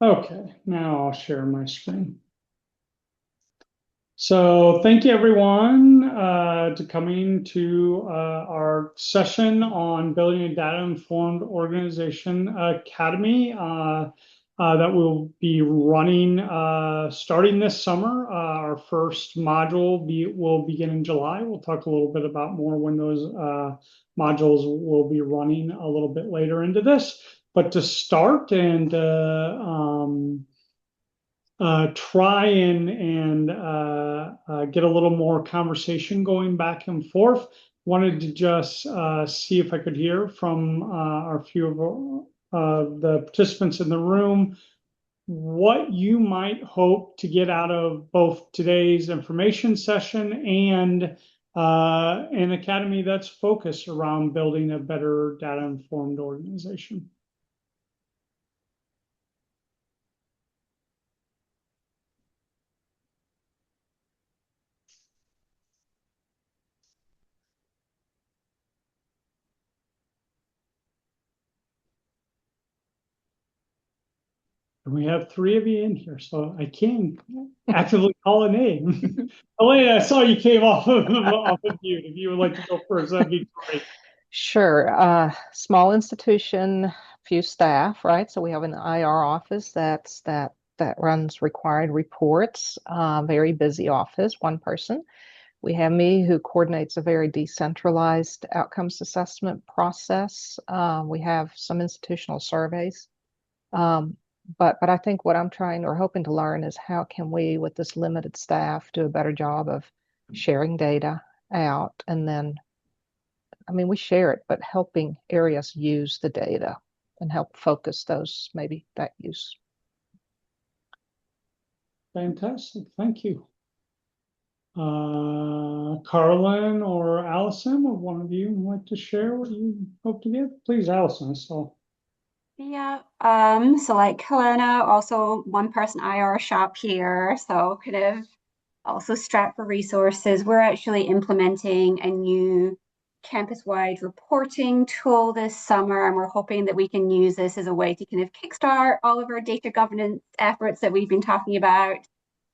Okay, now I'll share my screen. So thank you everyone to coming to our session on building a data-informed organization academy that we'll be running starting this summer. Our first module will begin in July. We'll talk a little bit about more when those modules will be running a little bit later into this. But to start and try and get a little more conversation going back and forth. Wanted to just see if I could hear from our few of the participants in the room what you might hope to get out of both today's information session and an academy that's focused around building a better data-informed organization. We have three of you in here, so I can actively call a name. Elena, I saw you came off of mute. If you would like to go first, that'd be great. Sure. Small institution, few staff, right? So we have an IR office that runs required reports. Very busy office, one person. We have me who coordinates a very decentralized outcomes assessment process. We have some institutional surveys. But I think what I'm trying or hoping to learn is how can we, with this limited staff, do a better job of sharing data out and then we share it, but helping areas use the data and help focus those, maybe that use. Fantastic, thank you. Carlin or Allison, or one of you would like to share what you hope to get? Please, Allison, so. Yeah, so like Helena, also one person IR shop here, so kind of also strapped for resources. We're actually implementing a new campus-wide reporting tool this summer, and we're hoping that we can use this as a way to kind of kickstart all of our data governance efforts that we've been talking about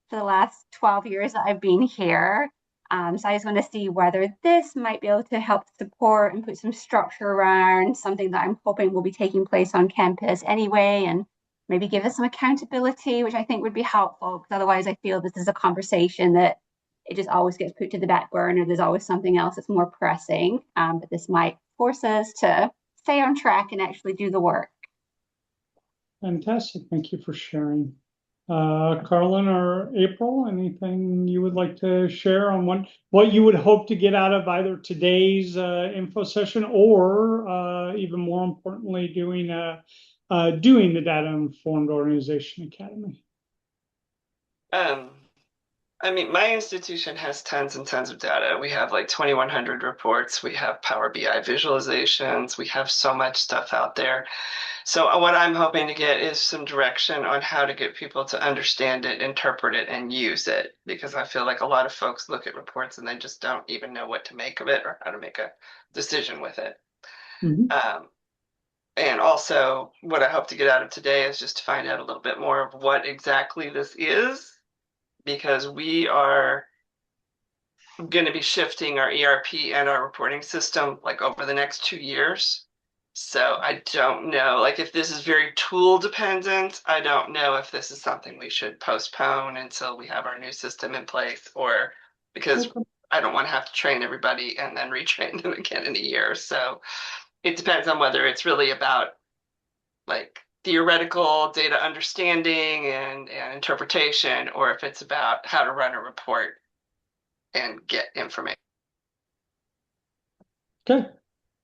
for the last 12 years that I've been here. So I just want to see whether this might be able to help support and put some structure around something that I'm hoping will be taking place on campus anyway, and maybe give us some accountability, which I think would be helpful, because otherwise I feel this is a conversation that it just always gets put to the back burner. There's always something else that's more pressing, but this might force us to stay on track and actually do the work. Fantastic, thank you for sharing. Carlin or April, anything you would like to share on what you would hope to get out of either today's info session or even more importantly, doing the Data Informed Organization Academy? Um, I mean, my institution has tons and tons of data. We have like 2,100 reports. We have Power BI visualizations. We have so much stuff out there. So what I'm hoping to get is some direction on how to get people to understand it, interpret it, and use it. Because I feel like a lot of folks look at reports and they just don't even know what to make of it or how to make a decision with it. And also, what I hope to get out of today is just to find out a little bit more of what exactly this is, because we are going to be shifting our ERP and our reporting system like over the next 2 years. So I don't know, like if this is very tool dependent, I don't know if this is something we should postpone until we have our new system in place, or because I don't want to have to train everybody and then retrain them again in a year. So it depends on whether it's really about like theoretical data understanding and interpretation, or if it's about how to run a report and get information. Okay,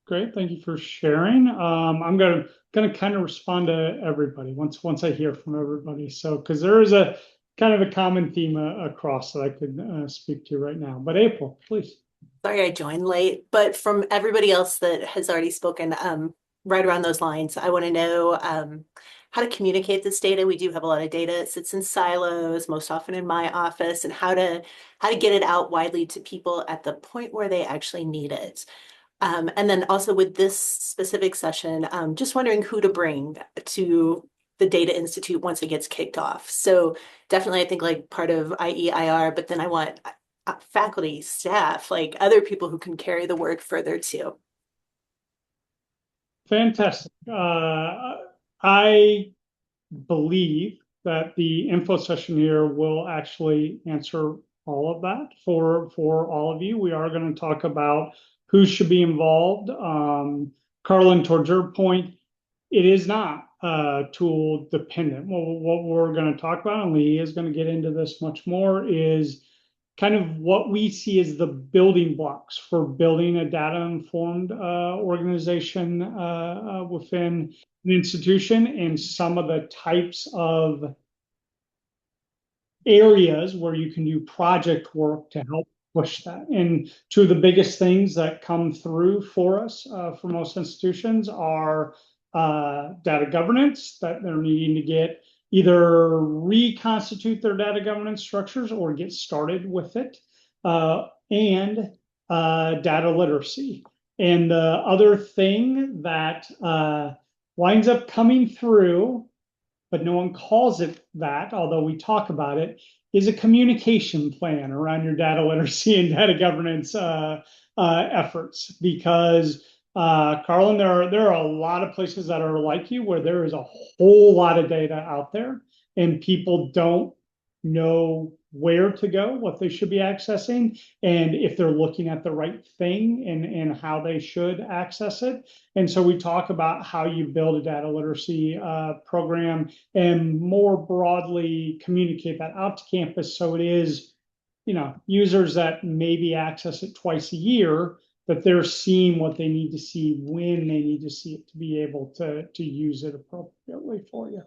great. Thank you for sharing. I'm gonna kind of respond to everybody once I hear from everybody. So, because there is a kind of a common theme across that I could speak to right now. But April, please. Sorry I joined late, but from everybody else that has already spoken, right around those lines, I want to know how to communicate this data. We do have a lot of data. It sits in silos, most often in my office, and how to get it out widely to people at the point where they actually need it. And then also with this specific session, just wondering who to bring to the Data Institute once it gets kicked off. So definitely, I think like part of IEIR, but then I want faculty, staff, like other people who can carry the word further too. Fantastic. I believe that the info session here will actually answer all of that for all of you. We are going to talk about who should be involved. Carlin, towards your point, it is not tool dependent. Well, what we're going to talk about, and Lee is going to get into this much more, is kind of what we see as the building blocks for building a data-informed organization within an institution, and some of the types of areas where you can do project work to help push that. And two of the biggest things that come through for us for most institutions are data governance, that they're needing to get either reconstitute their data governance structures or get started with it, and data literacy. And the other thing that winds up coming through, but no one calls it that, although we talk about it, is a communication plan around your data literacy and data governance efforts. Because Carlin, there are a lot of places that are like you where there is a whole lot of data out there, and people don't know where to go, what they should be accessing, and if they're looking at the right thing, and how they should access it. And so we talk about how you build a data literacy program, and more broadly communicate that out to campus, so it is, users that maybe access it twice a year, but they're seeing what they need to see when they need to see it to be able to use it appropriately for you.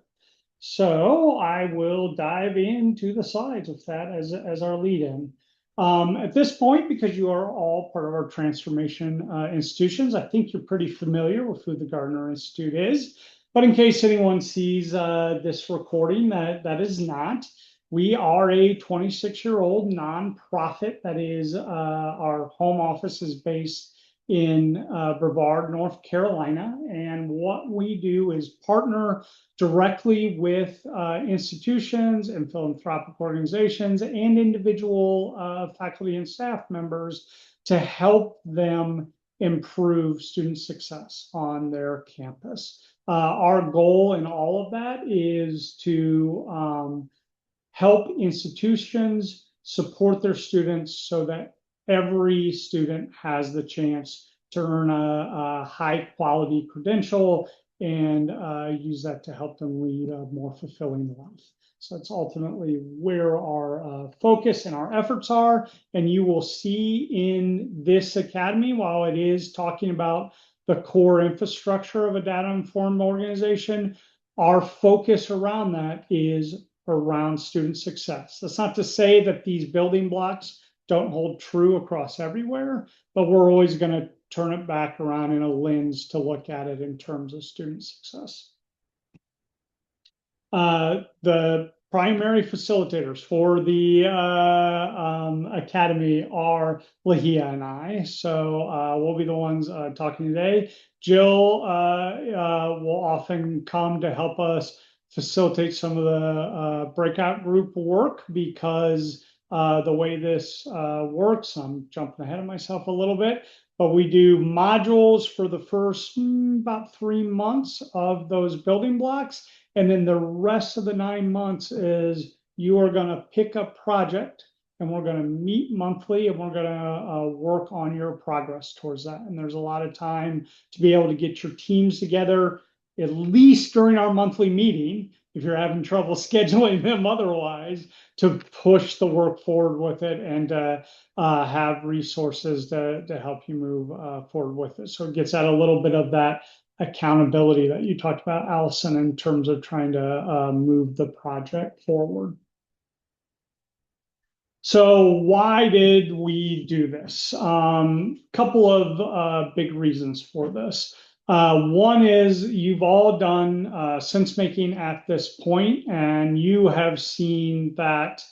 So I will dive into the slides with that as our lead in. At this point, because you are all part of our transformation institutions, I think you're pretty familiar with who the Gardner Institute is. But in case anyone sees this recording that is not, we are a 26-year-old nonprofit that is, our home office is based in Brevard, North Carolina. And what we do is partner directly with institutions and philanthropic organizations and individual faculty and staff members to help them improve student success on their campus. Our goal in all of that is to help institutions support their students so that every student has the chance to earn a high quality credential, and use that to help them lead a more fulfilling life. So that's ultimately where our focus and our efforts are. And you will see in this academy, while it is talking about the core infrastructure of a data-informed organization, our focus around that is around student success. That's not to say that these building blocks don't hold true across everywhere, but we're always going to turn it back around in a lens to look at it in terms of student success. The primary facilitators for the academy are Lahia and I. So we'll be the ones talking today. Jill will often come to help us facilitate some of the breakout group work, because the way this works, I'm jumping ahead of myself a little bit, but we do modules for the first about 3 months of those building blocks. And then the rest of the 9 months is you are going to pick a project, and we're going to meet monthly, and we're going to work on your progress towards that. And there's a lot of time to be able to get your teams together, at least during our monthly meeting, if you're having trouble scheduling them otherwise, to push the work forward with it, and have resources to help you move forward with it. So it gets at a little bit of that accountability that you talked about, Allison, in terms of trying to move the project forward. So why did we do this? Couple of big reasons for this. One is you've all done sense making at this point, and you have seen that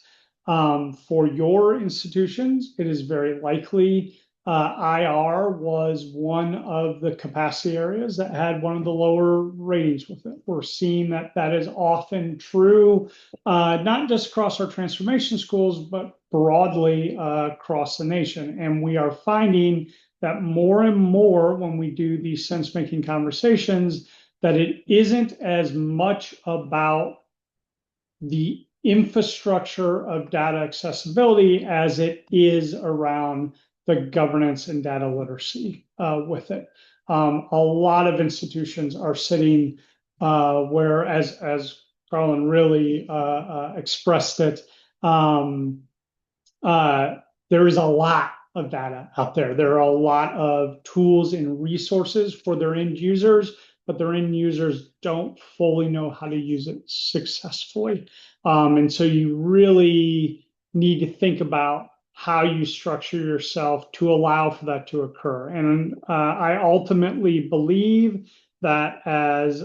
for your institutions, it is very likely IR was one of the capacity areas that had one of the lower ratings with it. We're seeing that that is often true, not just across our transformation schools, but broadly across the nation. And we are finding that more and more when we do these sense-making conversations, that it isn't as much about the infrastructure of data accessibility as it is around the governance and data literacy with it. A lot of institutions are sitting where, as Carlin really expressed it, there is a lot of data out there. There are a lot of tools and resources for their end users, but their end users don't fully know how to use it successfully. And so you really need to think about how you structure yourself to allow for that to occur. And I ultimately believe that as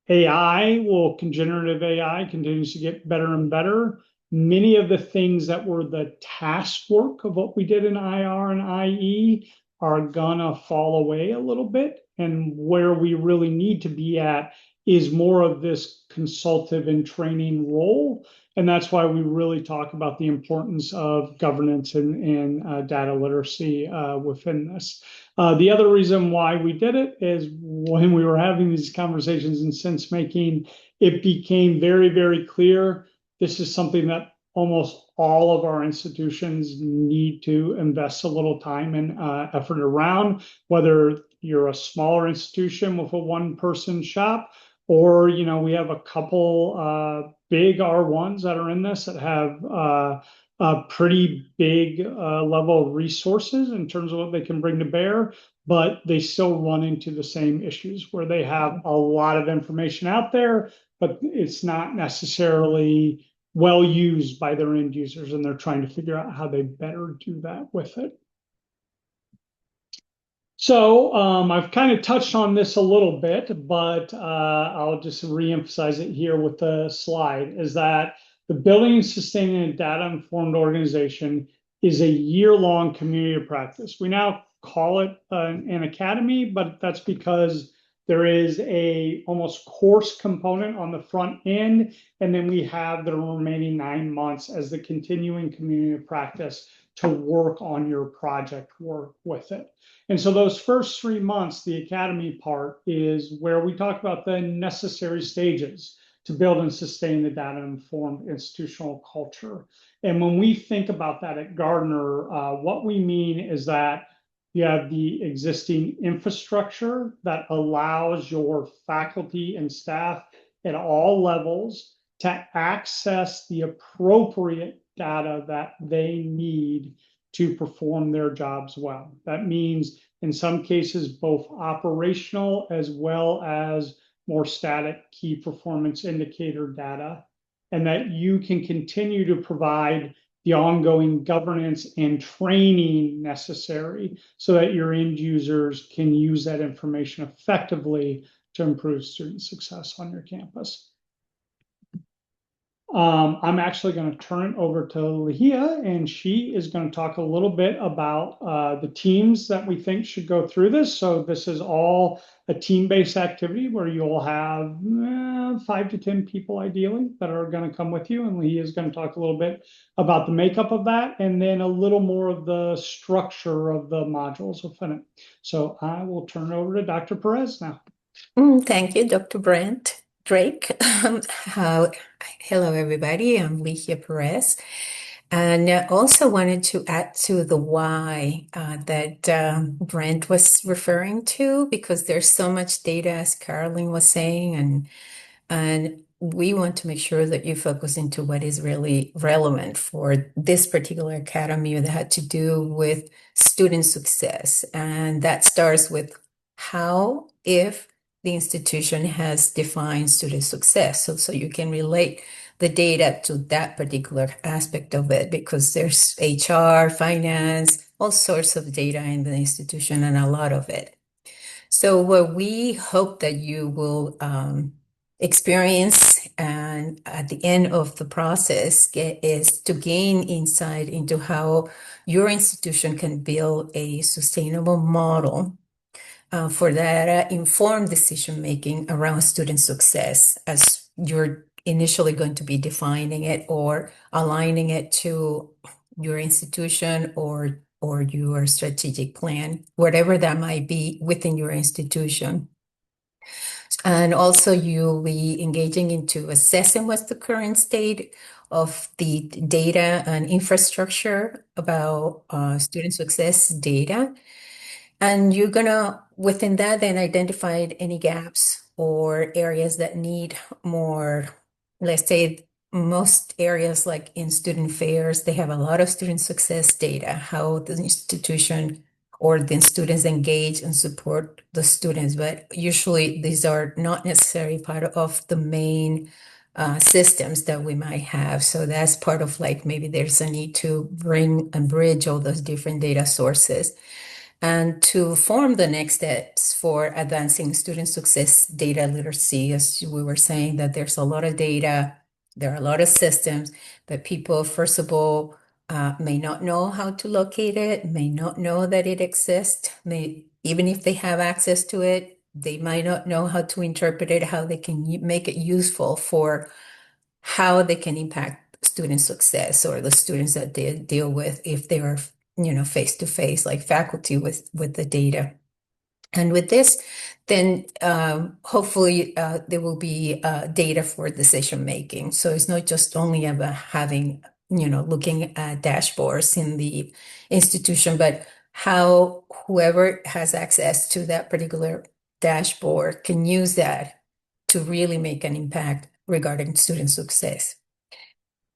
generative AI continues to get better and better, many of the things that were the task work of what we did in IR and IE are gonna fall away a little bit. And where we really need to be at is more of this consultative and training role. And that's why we really talk about the importance of governance and data literacy within this. The other reason why we did it is when we were having these conversations in sense making, it became very, very clear this is something that almost all of our institutions need to invest a little time and effort around, whether you're a smaller institution with a one-person shop, or we have a couple big R1s that are in this that have a pretty big level of resources in terms of what they can bring to bear, but they still run into the same issues where they have a lot of information out there, but it's not necessarily well used by their end users, and they're trying to figure out how they better do that with it. So I've kind of touched on this a little bit, but I'll just re-emphasize it here with the slide, is that the Building and Sustaining a Data-Informed Organization is a year-long community of practice. We now call it an academy, but that's because there is a almost course component on the front end, and then we have the remaining 9 months as the continuing community of practice to work on your project work with it. And so those first 3 months, the academy part, is where we talk about the necessary stages to build and sustain the data-informed institutional culture. And when we think about that at Gardner, what we mean is that you have the existing infrastructure that allows your faculty and staff at all levels to access the appropriate data that they need to perform their jobs well. That means in some cases, both operational as well as more static key performance indicator data, and that you can continue to provide the ongoing governance and training necessary so that your end users can use that information effectively to improve student success on your campus. I'm actually going to turn it over to Lahia, and she is going to talk a little bit about the teams that we think should go through this. So this is all a team-based activity where you'll have 5 to 10 people ideally that are going to come with you, and Lahia is going to talk a little bit about the makeup of that, and then a little more of the structure of the modules within it. So I will turn it over to Dr. Perez now. Thank you, Dr. Brent Drake. Hello, everybody. I'm Ligia Perez. And I also wanted to add to the why that Brent was referring to, because there's so much data, as Carolyn was saying, and we want to make sure that you focus into what is really relevant for this particular academy that had to do with student success. And that starts with how, if the institution has defined student success. So you can relate the data to that particular aspect of it, because there's HR, finance, all sorts of data in the institution, and a lot of it. So what we hope that you will experience and at the end of the process is to gain insight into how your institution can build a sustainable model for that informed decision making around student success as you're initially going to be defining it or aligning it to your institution or your strategic plan, whatever that might be within your institution. And also you'll be engaging into assessing what's the current state of the data and infrastructure about student success data. And you're gonna, within that, then identify any gaps or areas that need more, let's say, most areas like in student fairs, they have a lot of student success data, how the institution or the students engage and support the students. But usually these are not necessarily part of the main systems that we might have. So that's part of like maybe there's a need to bring and bridge all those different data sources and to form the next steps for advancing student success data literacy. As we were saying, that there's a lot of data, there are a lot of systems, but people, first of all, may not know how to locate it, may not know that it exists, even if they have access to it, they might not know how to interpret it, how they can make it useful for how they can impact student success or the students that they deal with if they are face to face, like faculty with the data. And with this, then hopefully there will be data for decision making. So it's not just only about having, looking at dashboards in the institution, but how whoever has access to that particular dashboard can use that to really make an impact regarding student success.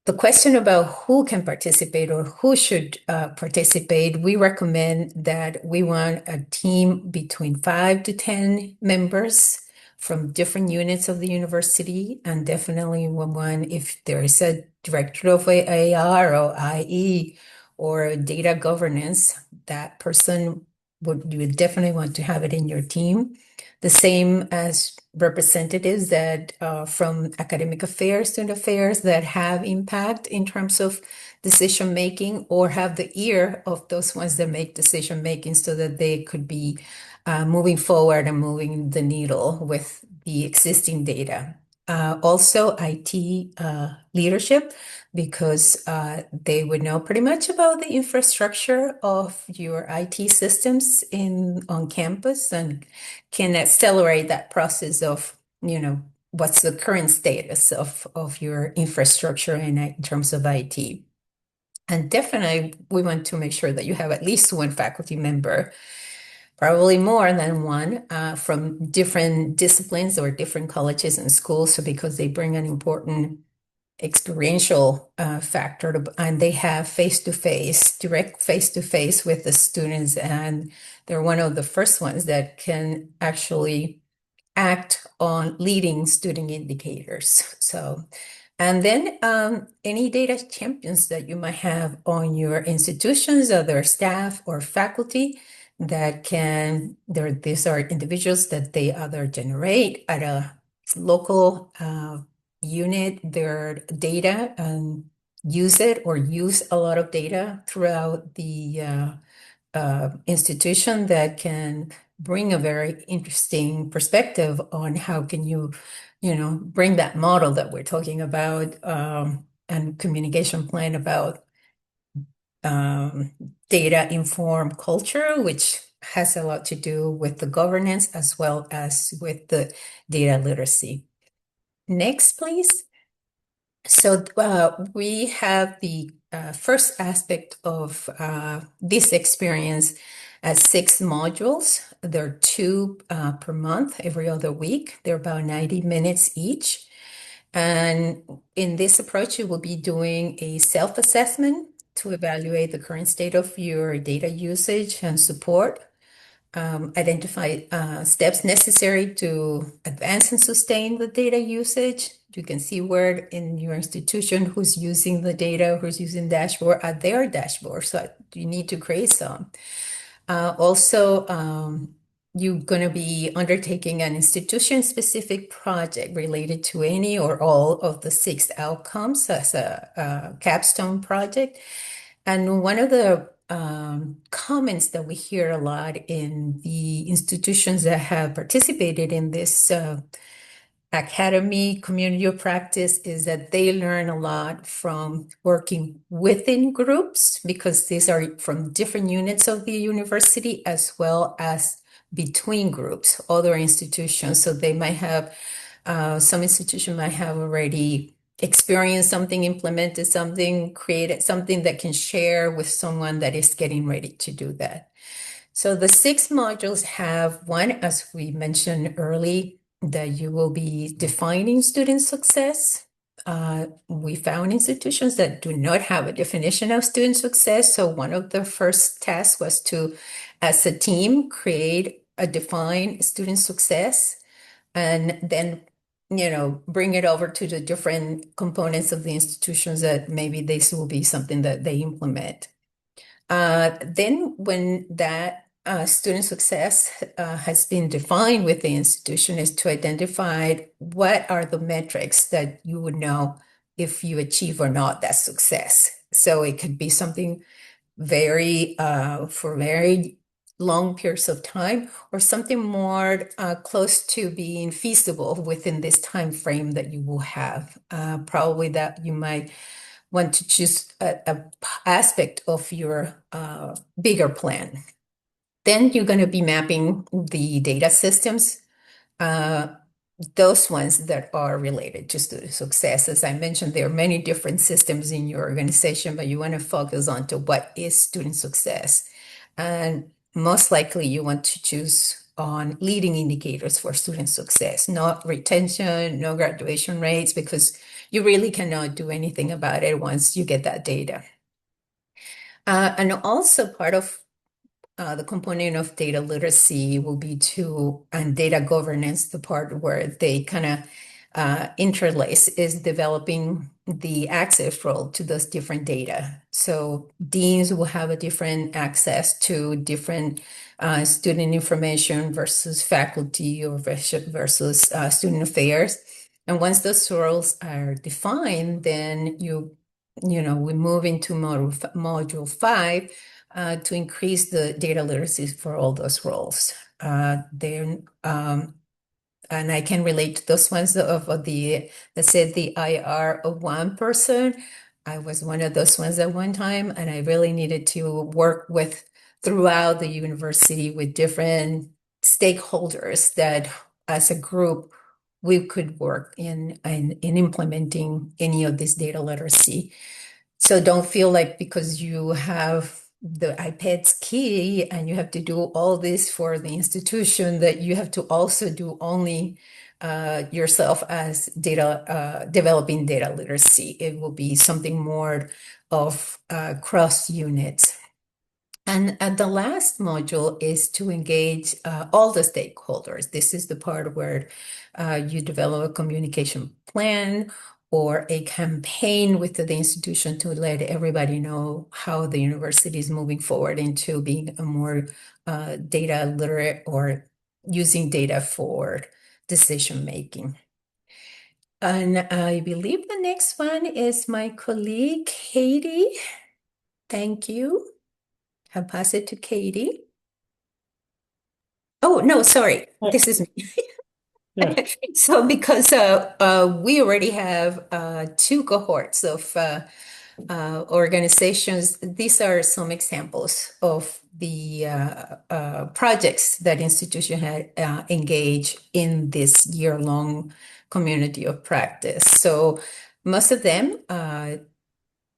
The question about who can participate or who should participate, we recommend that we want a team between 5 to 10 members from different units of the university, and definitely one if there is a director of AR or IE or data governance, that person you would definitely want to have it in your team. The same as representatives that from academic affairs, student affairs that have impact in terms of decision making or have the ear of those ones that make decision making so that they could be moving forward and moving the needle with the existing data. Also IT leadership, because they would know pretty much about the infrastructure of your IT systems on campus and can accelerate that process of, what's the current status of your infrastructure in terms of IT. And definitely we want to make sure that you have at least one faculty member, probably more than one, from different disciplines or different colleges and schools, so because they bring an important experiential factor and they have direct face-to-face with the students, and they're one of the first ones that can actually act on leading student indicators. So, and then any data champions that you might have on your institutions, other staff or faculty that these are individuals that they either generate at a local unit their data and use it or use a lot of data throughout the institution that can bring a very interesting perspective on how can you bring that model that we're talking about and communication plan about data informed culture, which has a lot to do with the governance as well as with the data literacy. Next, please. So we have the first aspect of this experience as 6 modules. There are 2 per month, every other week. They're about 90 minutes each. And in this approach, you will be doing a self-assessment to evaluate the current state of your data usage and support. Identify steps necessary to advance and sustain the data usage. You can see where in your institution who's using the data, who's using dashboard at their dashboard. So you need to create some. Also, you're going to be undertaking an institution-specific project related to any or all of the 6 outcomes as a capstone project. And one of the comments that we hear a lot in the institutions that have participated in this academy community of practice is that they learn a lot from working within groups, because these are from different units of the university as well as between groups, other institutions. So they might have, some institution might have already experienced something, implemented something, created something that can share with someone that is getting ready to do that. So the 6 modules have one, as we mentioned early, that you will be defining student success. We found institutions that do not have a definition of student success. So one of the first tasks was to, as a team, create a defined student success, and then bring it over to the different components of the institutions that maybe this will be something that they implement. Then when that student success has been defined with the institution, is to identify what are the metrics that you would know if you achieve or not that success. So it could be something very for very long periods of time, or something more close to being feasible within this time frame that you will have. Probably that you might want to choose a aspect of your bigger plan. Then you're going to be mapping the data systems, those ones that are related to student success. As I mentioned, there are many different systems in your organization, but you want to focus on to what is student success. And most likely you want to choose on leading indicators for student success, not retention, no graduation rates, because you really cannot do anything about it once you get that data. And also part of the component of data literacy will be and data governance, the part where they kind of interlace, is developing the access role to those different data. So deans will have a different access to different student information versus faculty or versus student affairs. And once those roles are defined, then we move into module 5 to increase the data literacy for all those roles. And I can relate to those ones of that said the IR of one person. I was one of those ones at one time, and I really needed to work with throughout the university with different stakeholders that as a group we could work in implementing any of this data literacy. So don't feel like because you have the IPEDS key and you have to do all this for the institution that you have to also do only yourself as developing data literacy. It will be something more of cross units. And the last module is to engage all the stakeholders. This is the part where you develop a communication plan or a campaign with the institution to let everybody know how the university is moving forward into being a more data literate or using data for decision making. And I believe the next one is my colleague, Katie. Thank you. I'll pass it to Katie. Oh, no, sorry. This is me. Yeah. So because we already have 2 cohorts of organizations, these are some examples of the projects that institution had engaged in this year-long community of practice. So most of them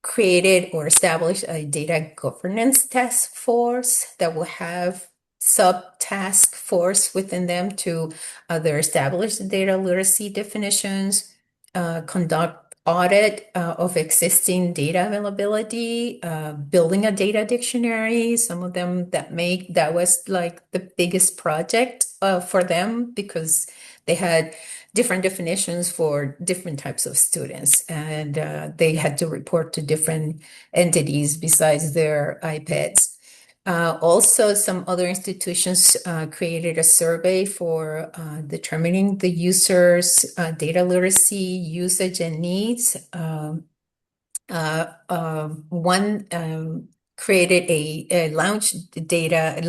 created or established a data governance task force that will have sub-task force within them to either establish the data literacy definitions, conduct audit of existing data availability, building a data dictionary. Some of them that was like the biggest project for them, because they had different definitions for different types of students, and they had to report to different entities besides their IPEDS. Also, some other institutions created a survey for determining the users' data literacy, usage, and needs. One created launched a data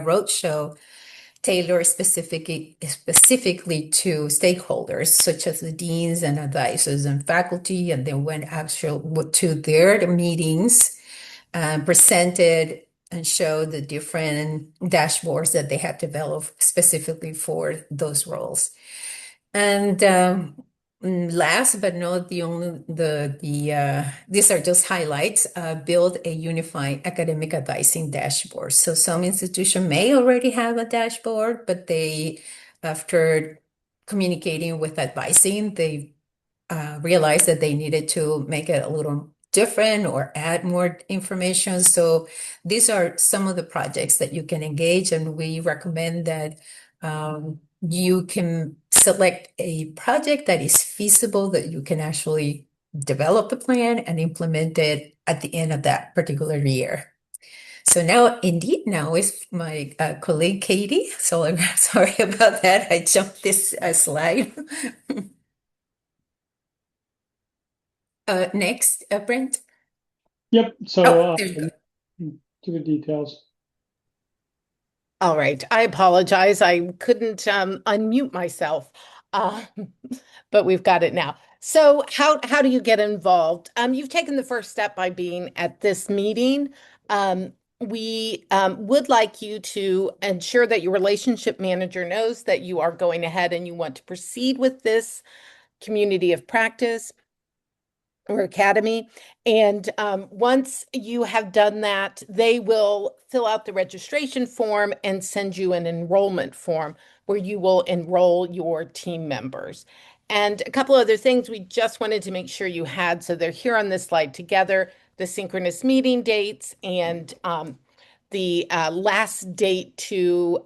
roadshow tailored specifically to stakeholders such as the deans and advisors and faculty, and then went to their meetings, presented and showed the different dashboards that they had developed specifically for those roles. And last but not the only, these are just highlights, build a unified academic advising dashboard. So some institution may already have a dashboard, but after communicating with advising, they realized that they needed to make it a little different or add more information. So these are some of the projects that you can engage, and we recommend that you can select a project that is feasible, that you can actually develop the plan and implement it at the end of that particular year. So now is my colleague Katie. So I'm sorry about that. I jumped this slide. Next, Brent. Yep. So Oh, there you go. to the details. All right. I apologize. I couldn't unmute myself, but we've got it now. So how do you get involved? You've taken the first step by being at this meeting. We would like you to ensure that your relationship manager knows that you are going ahead and you want to proceed with this community of practice or academy. And once you have done that, they will fill out the registration form and send you an enrollment form where you will enroll your team members. And a couple other things we just wanted to make sure you had, so they're here on this slide together, the synchronous meeting dates and the last date to,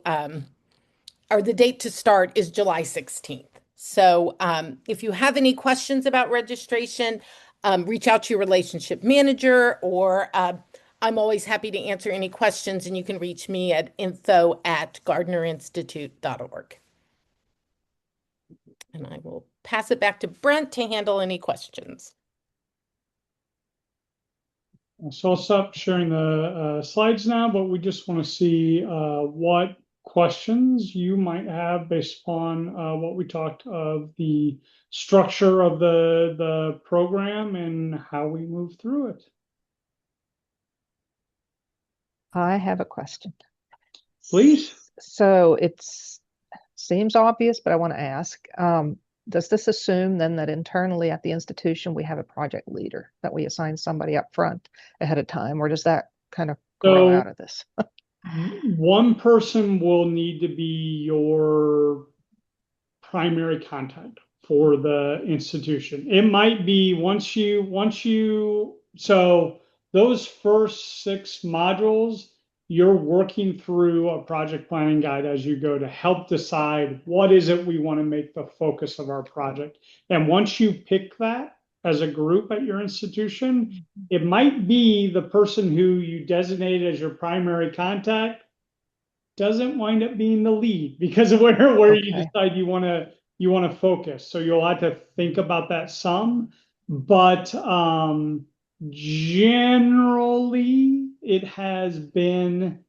or the date to start is July 16th. So if you have any questions about registration, reach out to your relationship manager, or I'm always happy to answer any questions, and you can reach me at info@gardnerinstitute.org. And I will pass it back to Brent to handle any questions. So I'll stop sharing the slides now, but we just want to see what questions you might have based upon what we talked of the structure of the program and how we move through it. I have a question. Please. So it seems obvious, but I want to ask, does this assume then that internally at the institution we have a project leader, that we assign somebody up front ahead of time, or does that kind of grow out of this? One person will need to be your primary contact for the institution. It might be so those first 6 modules, you're working through a project planning guide as you go to help decide what is it we want to make the focus of our project. And once you pick that as a group at your institution, it might be the person who you designate as your primary contact doesn't wind up being the lead because of where you decide you want to focus. So you'll have to think about that some, but generally it has been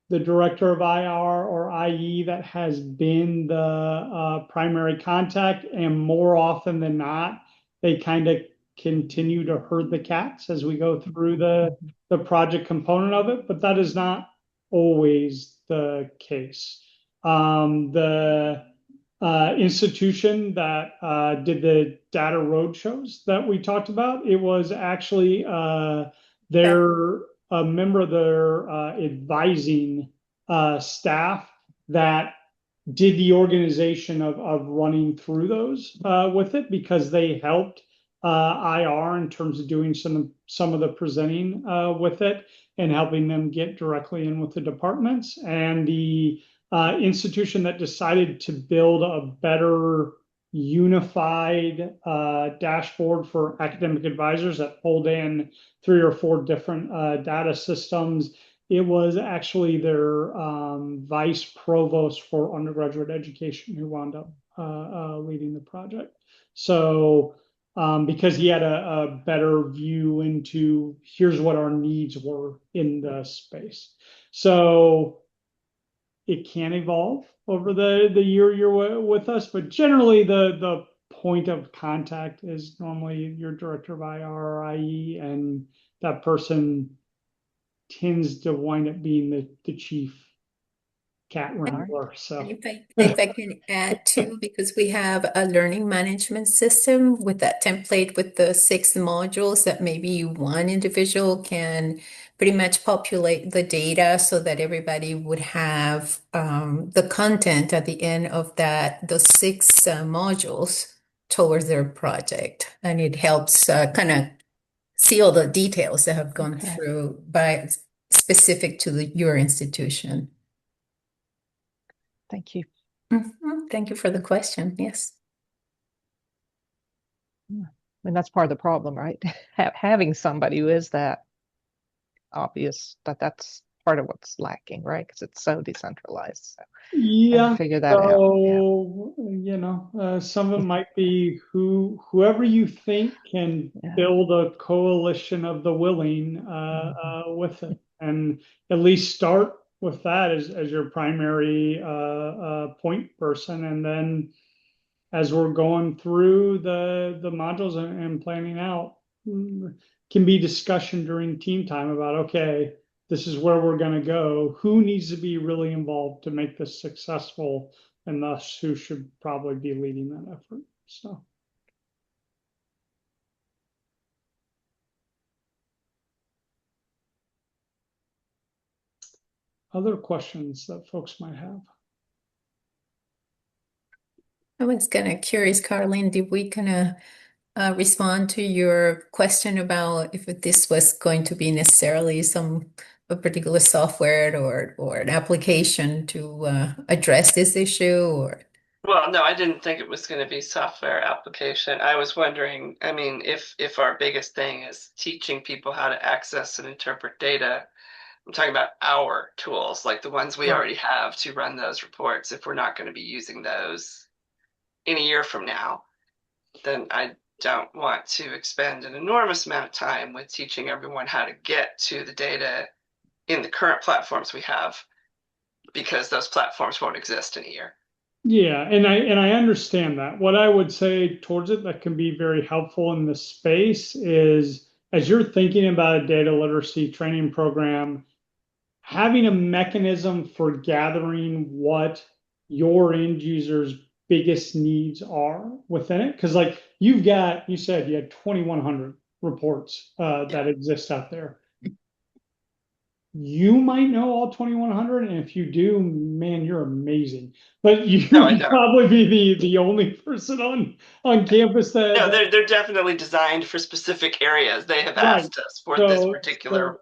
the director of IR or IE that has been the primary contact, and more often than not, they kind of continue to herd the cats as we go through the project component of it, but that is not always the case. The institution that did the data roadshows that we talked about, it was actually a member of their advising staff that did the organization of running through those with it, because they helped IR in terms of doing some of the presenting with it and helping them get directly in with the departments. And the institution that decided to build a better unified dashboard for academic advisors that pulled in 3 or 4 different data systems It was actually their vice provost for undergraduate education who wound up leading the project. So because he had a better view into here's what our needs were in the space. So it can evolve over the year you're with us, but generally the point of contact is normally your director of IR or IE, and that person tends to wind up being the chief cat wrangler. So And if I can add too, because we have a learning management system with that template with the 6 modules that maybe one individual can pretty much populate the data so that everybody would have the content at the end of those 6 modules towards their project. And it helps kind of see all the details that have gone Okay. through by specific to your institution. Thank you. Thank you for the question. Yes. I mean, that's part of the problem, right? Having somebody who is that obvious, that's part of what's lacking, right? Because it's so decentralized. So yeah, figure that out. so some of it might be whoever you think can Yeah. build a coalition of the willing with it, and at least start with that as your primary point person, and then as we're going through the modules and planning out, can be discussion during team time about, okay, this is where we're going to go. Who needs to be really involved to make this successful, and thus who should probably be leading that effort. So. Other questions that folks might have? I was kind of curious, Carlene, did we kind of respond to your question about if this was going to be necessarily a particular software or an application to address this issue? Or Well, no, I didn't think it was going to be software application. I was wondering, I mean, if our biggest thing is teaching people how to access and interpret data, I'm talking about our tools, like the ones we Right. already have to run those reports. If we're not going to be using those in a year from now, then I don't want to expend an enormous amount of time with teaching everyone how to get to the data in the current platforms we have, because those platforms won't exist in a year. Yeah, and I understand that. What I would say towards it that can be very helpful in this space is, as you're thinking about a data literacy training program, having a mechanism for gathering what your end users' biggest needs are within it. Because like you said you had 2,100 reports that exist out there. You might know all 2,100, and if you do, man, you're amazing. But you No, I would don't. probably be the only person on campus that. No, they're definitely designed for specific areas. They have Right. asked us for So- this particular,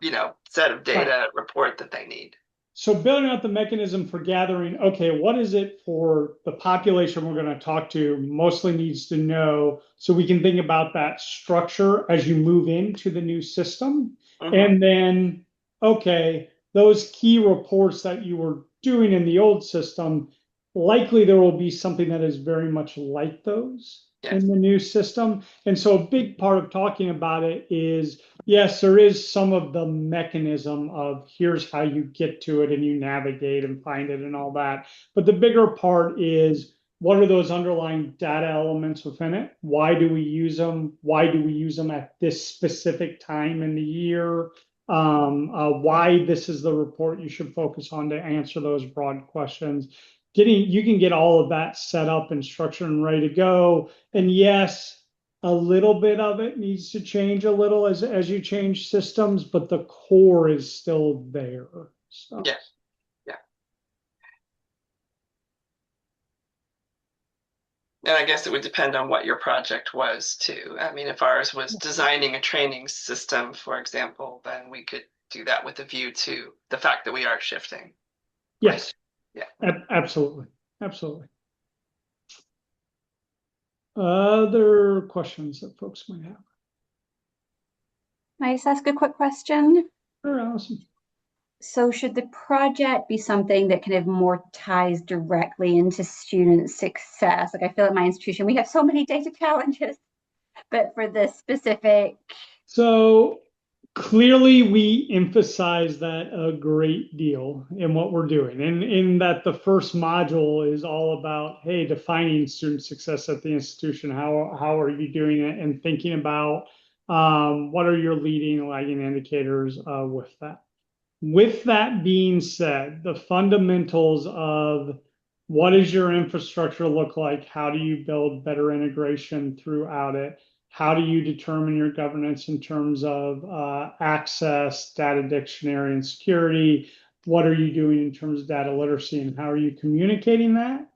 set of data report that they need. So building out the mechanism for gathering, okay, what is it for the population we're going to talk to mostly needs to know, so we can think about that structure as you move into the new system. Mhm. And then, okay, those key reports that you were doing in the old system, likely there will be something that is very much like those Yes. in the new system. And so a big part of talking about it is, yes, there is some of the mechanism of here's how you get to it and you navigate and find it and all that. But the bigger part is, what are those underlying data elements within it? Why do we use them? Why do we use them at this specific time in the year? Why this is the report you should focus on to answer those broad questions. You can get all of that set up and structured and ready to go. And yes, a little bit of it needs to change a little as you change systems, but the core is still there. So. Yes. Yeah. And I guess it would depend on what your project was too. I mean, if ours was designing a training system, for example, then we could do that with a view to the fact that we are shifting. Yes. Right? Yeah. Absolutely. Absolutely. Other questions that folks might have? May I just ask a quick question? Sure, Allison. So should the project be something that kind of more ties directly into student success? Like I feel at my institution, we have so many data challenges, but for this specific, So clearly we emphasize that a great deal in what we're doing. And in that the first module is all about, hey, defining student success at the institution. How are you doing it? And thinking about what are your leading and lagging indicators with that. With that being said, the fundamentals of what does your infrastructure look like? How do you build better integration throughout it? How do you determine your governance in terms of access, data dictionary, and security? What are you doing in terms of data literacy, and how are you communicating that?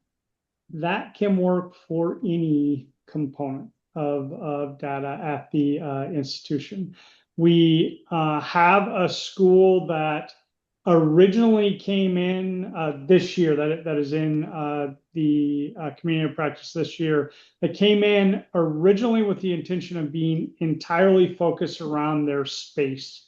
That can work for any component of data at the institution. We have a school that originally came in this year, that is in the community of practice this year, that came in originally with the intention of being entirely focused around their space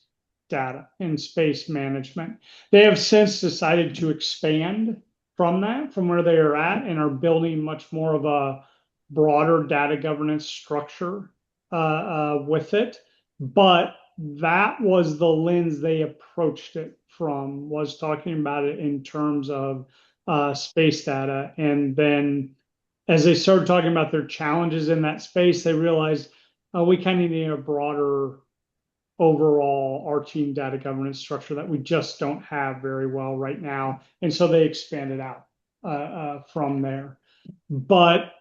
data and space management. They have since decided to expand from that, from where they are at, and are building much more of a broader data governance structure with it. But that was the lens they approached it from, was talking about it in terms of space data. And then as they started talking about their challenges in that space, they realized we kind of need a broader overall arching data governance structure that we just don't have very well right now. And so they expanded out from there. But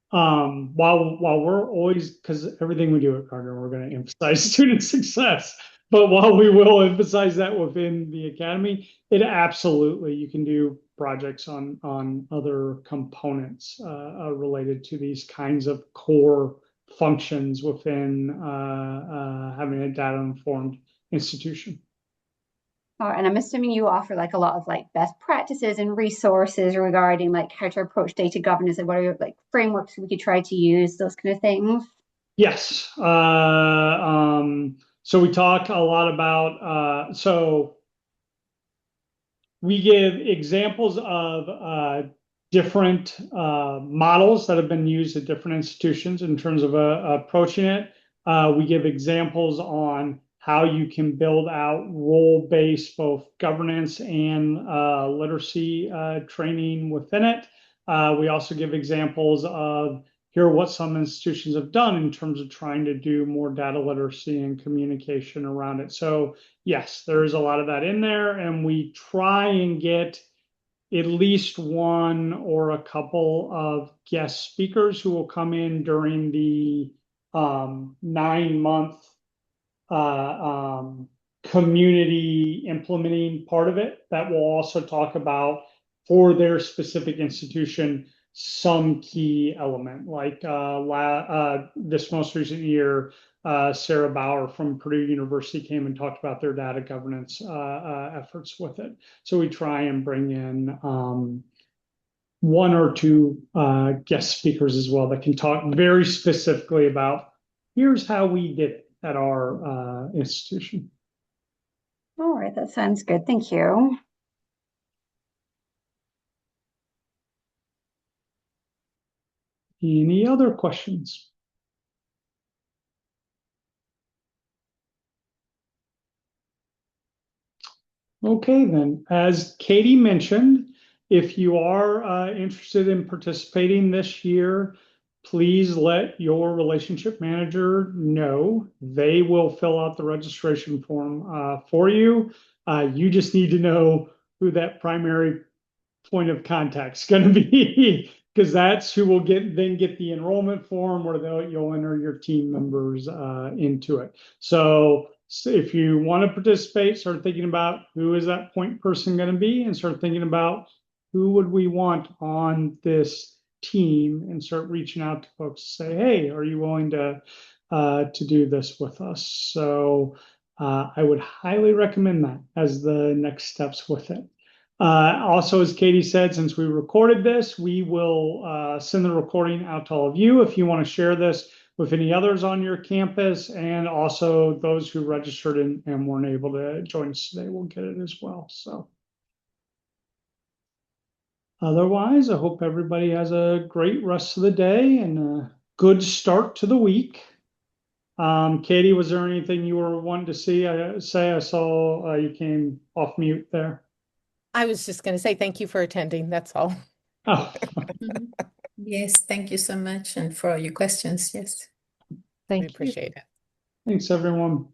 while we're always, because everything we do at Gardner, we're going to emphasize student success. But while we will emphasize that within the academy, it absolutely, you can do projects on other components related to these kinds of core functions within having a data informed institution. and I'm assuming you offer like a lot of like best practices and resources regarding like how to approach data governance and what are like frameworks we could try to use, those kind of things. Yes. So we talk a lot about, so we give examples of different models that have been used at different institutions in terms of approaching it. We give examples on how you can build out role-based both governance and literacy training within it. We also give examples of here are what some institutions have done in terms of trying to do more data literacy and communication around it. So yes, there is a lot of that in there, and we try and get at least one or a couple of guest speakers who will come in during the 9-month community implementing part of it, that will also talk about for their specific institution some key element, like this most recent year, Sarah Bauer from Purdue University came and talked about their data governance efforts with it. So we try and bring in one or two guest speakers as well that can talk very specifically about here's how we did it at our institution. All right, that sounds good. Thank you. Any other questions? Okay, then, as Katie mentioned, if you are interested in participating this year, please let your relationship manager know. They will fill out the registration form for you. You just need to know who that primary point of contact is going to be, because that's who will get the enrollment form where you'll enter your team members into it. So if you want to participate, start thinking about who is that point person going to be, and start thinking about who would we want on this team, and start reaching out to folks to say, hey, are you willing to do this with us? So I would highly recommend that as the next steps with it. Also, as Katie said, since we recorded this, we will send the recording out to all of you. If you want to share this with any others on your campus, and also those who registered and weren't able to join us today will get it as well. So otherwise, I hope everybody has a great rest of the day and a good start to the week. Katie, was there anything you were wanting to say? I saw you came off mute there. I was just going to say thank you for attending. That's all. Oh, Mhm. Yes, thank you so much and for all your questions. Yes. We Thank you. appreciate it. thanks everyone.